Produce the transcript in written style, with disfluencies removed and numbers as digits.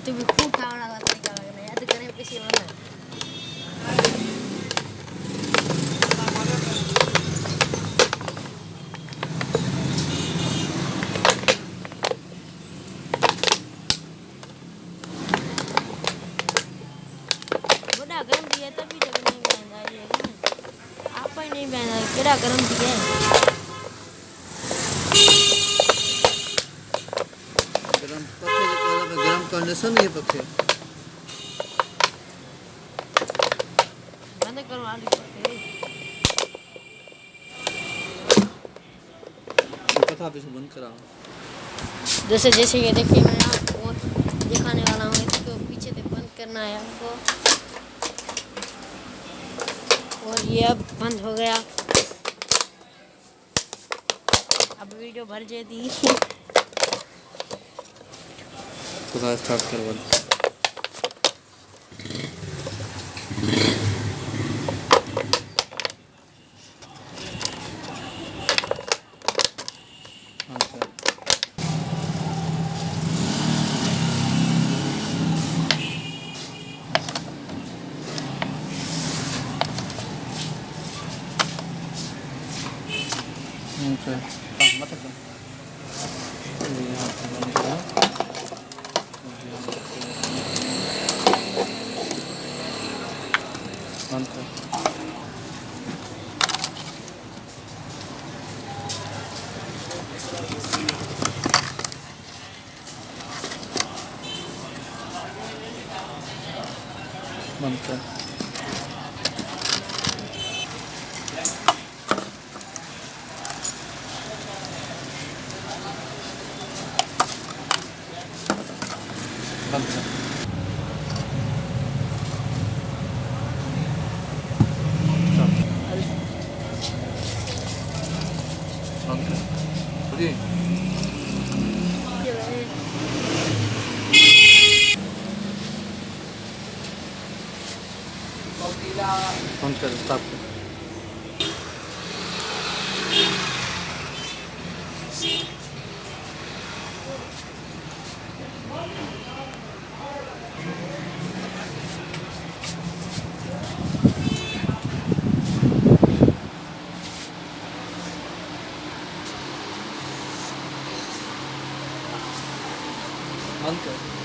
तुम्ही खूप खावणार तरीका लागला याद करे पैसे मला बड़ा गरम दिया तभी तक नहीं बहना ये आप ही नहीं बहना केड़ा गरम दिया गरम पखे जो गरम करने से नहीं पखे बंद करो आलू पके तो कथा भी से बंद कराओ जैसे जैसे ये देखिए मैं आपको दिखाने वाला हूँ इसको पीछे से बंद करना है आपको और ये अब बंद हो गया अब वीडियो भर जाती तो स्टार्ट कर बंद मत कर यहाँ पे बंद करो बंद कर बंद कर बंद कर बंद कर जी बंद कर स्टॉप कर बंद कर